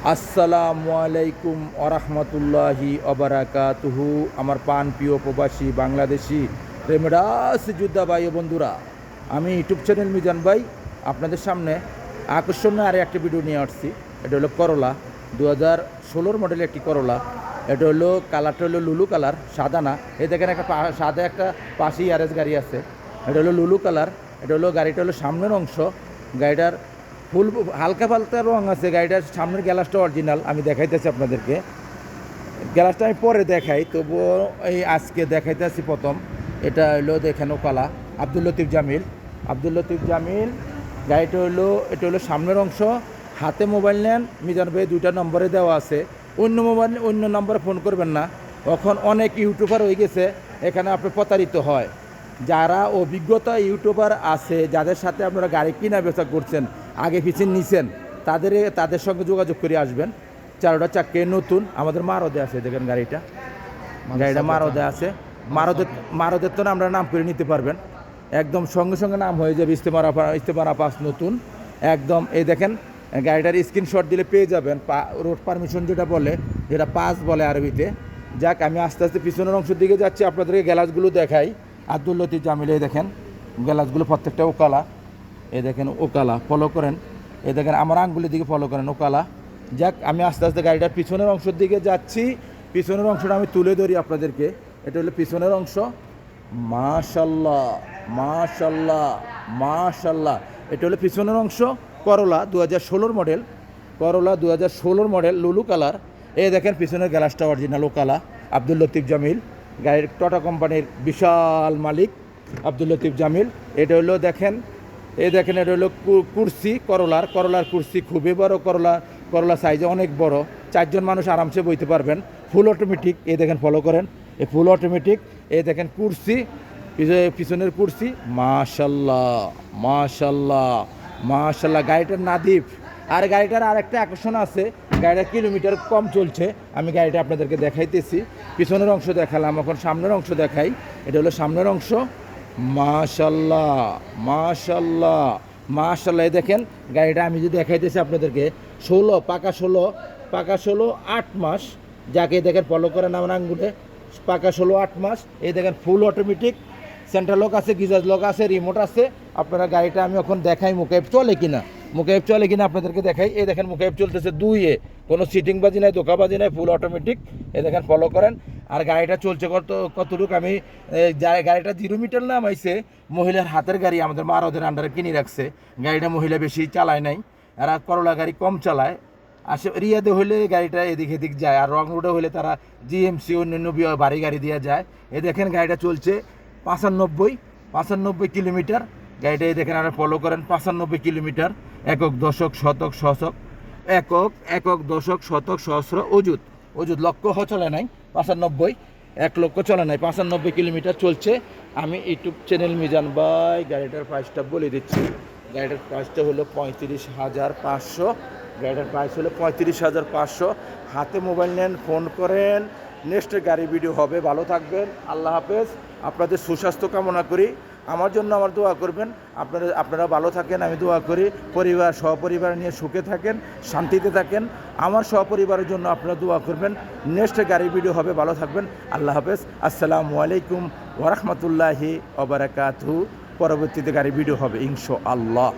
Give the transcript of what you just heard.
আসসালামু আলাইকুম ওরহমতুল্লাহি অবরাকাতুহু। আমার পান প্রিয় প্রবাসী বাংলাদেশি প্রেমরাস যোদ্ধা ভাই ও বন্ধুরা, আমি ইউটিউব চ্যানেল মিজান ভাই আপনাদের সামনে আকর্ষণীয় আর একটা ভিডিও নিয়ে আসছি। এটা হলো করলা 2016 মডেলের একটি করলা। এটা হলো কালারটা হলো লুলু কালার, সাদা না। এই দেখেন একটা সাদা একটা পাশেই আরএস গাড়ি আছে। এটা হলো লুলু কালার। এটা হলো গাড়িটা হলো সামনের অংশ, গাড়িটার ফুল হালকা পাল্টা রং আছে। গাড়িটার সামনের গ্যালাসটা অরিজিনাল, আমি দেখাইতেছি আপনাদেরকে। গ্যালাসটা আমি পরে দেখাই, তবুও এই আজকে দেখাইতেছি প্রথম। এটা হলো দেখেন ওকালা আব্দুল লতিফ জামিল। আব্দুল লতিফ জামিল গাড়িটা হলো, এটা হলো সামনের অংশ। হাতে মোবাইল নেন, মিজান ভাই 2টা নম্বরে দেওয়া আছে। অন্য মোবাইল অন্য নম্বরে ফোন করবেন না, এখন অনেক ইউটিউবার হয়ে গেছে, এখানে আপনি প্রতারিত হয়। যারা অভিজ্ঞতা ইউটিউবার আছে, যাদের সাথে আপনারা গাড়ি কিনা বেচা করছেন, আগে পিছিয়ে নিছেন, তাদের সঙ্গে যোগাযোগ করে আসবেন। 4টা চাক্কে নতুন, আমাদের মারদে আছে। দেখেন গাড়িটা মারদে আছে। মারদের তো আমরা নাম করে নিতে পারবেন, একদম সঙ্গে সঙ্গে নাম হয়ে যাবে। ইস্তেমারা পাস নতুন একদম। এই দেখেন গাড়িটার স্ক্রিনশট দিলে পেয়ে যাবেন। রোড পারমিশন যেটা বলে, যেটা পাস বলে আরবিতে। যাক, আমি আস্তে আস্তে পিছনের অংশের দিকে যাচ্ছি, আপনাদেরকে গ্যালাসগুলো দেখাই। আব্দুল লতিফ জামিল, এই দেখেন গ্যালাসগুলো প্রত্যেকটা ওকালা। এই দেখেন ওকালা, ফলো করেন। এই দেখেন আমার আঙ্গুলের দিকে ফলো করেন, ওকালা। যাক, আমি আস্তে আস্তে গাড়িটার পিছনের অংশের দিকে যাচ্ছি। পিছনের অংশটা আমি তুলে ধরি আপনাদেরকে। এটা হলো পিছনের অংশ। মাশাল্লাহ মাশাল্লাহ মাশাল্লাহ। এটা হলো পিছনের অংশ। করলা 2016 মডেল, করলা 2016 মডেল লুলু কালার। এই দেখেন পিছনের গ্যালাসটা অরিজিনাল ওকালা। আব্দুল লতিফ জামিল, গাড়ির টটা কোম্পানির বিশাল মালিক আব্দুল লতিফ জামিল। এটা হলো দেখেন, এই দেখেন এটা হলো কুরসি, করলার কুরসি খুবই বড়। করলা সাইজে অনেক বড়, 4জন মানুষ আরামসে বইতে পারবেন। ফুল অটোমেটিক, এই দেখেন ফলো করেন, এই ফুল অটোমেটিক। এই দেখেন কুরসি, পিছনের কুরসি। মাশাল্লাহ মাশাল্লাহ মাশাল্লাহ। গাড়িটার নাদিফ। আর গাড়িটার আরেকটা আকর্ষণ আছে, গাড়িটার কিলোমিটার কম চলছে। আমি গাড়িটা আপনাদেরকে দেখাইতেছি। পিছনের অংশ দেখালাম, এখন সামনের অংশ দেখাই। এটা হলো সামনের অংশ। মাশাল্লাহ মাশাল্লাহ মাশাল্লাহ। এই দেখেন গাড়িটা আমি যদি দেখাইতেছি আপনাদেরকে, পাকা ষোলো 8 মাস। যাকে দেখেন ফলো করেন আমার আঙ্গুলে, পাকা 8 মাস। এই দেখেন ফুল অটোমেটিক, সেন্ট্রাল লক আছে, গিজার লক আছে, রিমোট আছে। আপনারা গাড়িটা আমি এখন দেখাই মুকেব চলে কিনা আপনাদেরকে দেখাই। এই দেখেন মুকেব চলতেছে 2-এ, কোনো সিটিং বাজি নাই, ধোকাবাজি নাই, ফুল অটোমেটিক। এই দেখেন ফলো করেন। আর গাড়িটা চলছে কতটুকু, আমি গাড়িটা 0 মিটার নামাইছে। মহিলার হাতের গাড়ি, আমাদের মারদের আন্ডারে কিনে রাখছে। গাড়িটা মহিলা বেশি চালায় নাই, এরা করলা গাড়ি কম চালায়। আসে রিয়াদে হইলে গাড়িটা এদিক এদিক যায়, আর রং রোডে হইলে তারা জিএমসি অন্যান্য ভারী গাড়ি দিয়ে যায়। এই দেখেন গাড়িটা চলছে 95 কিলোমিটার। গাড়িটা এই দেখেন, আর ফলো করেন 95 কিলোমিটার। একক দশক শতক সহস্র অযুত লক্ষ চলে নাই। 95 1 লক্ষ চলে নাই, 95 কিলোমিটার চলছে। আমি ইউটিউব চ্যানেল মিজান ভাই গাড়িটার প্রাইসটা বলে দিচ্ছি। গাড়িটার প্রাইসটা হলো 35,500। গাড়িটার প্রাইস হলো 35,500। হাতে মোবাইল নেন, ফোন করেন। নেক্সট গাড়ি ভিডিও হবে। ভালো থাকবেন, আল্লাহ হাফেজ। আপনাদের সুস্বাস্থ্য কামনা করি। আমার জন্য আমার দোয়া করবেন। আপনারা ভালো থাকেন, আমি দোয়া করি। সহপরিবার নিয়ে সুখে থাকেন, শান্তিতে থাকেন। আমার সহপরিবারের জন্য আপনারা দোয়া করবেন। নেক্সট গাড়ি ভিডিও হবে। ভালো থাকবেন, আল্লাহ হাফেজ। আসসালামু আলাইকুম ওয়া রাহমাতুল্লাহি ওয়া বারাকাতুহু। পরবর্তীতে গাড়ি ভিডিও হবে ইনশাআল্লাহ।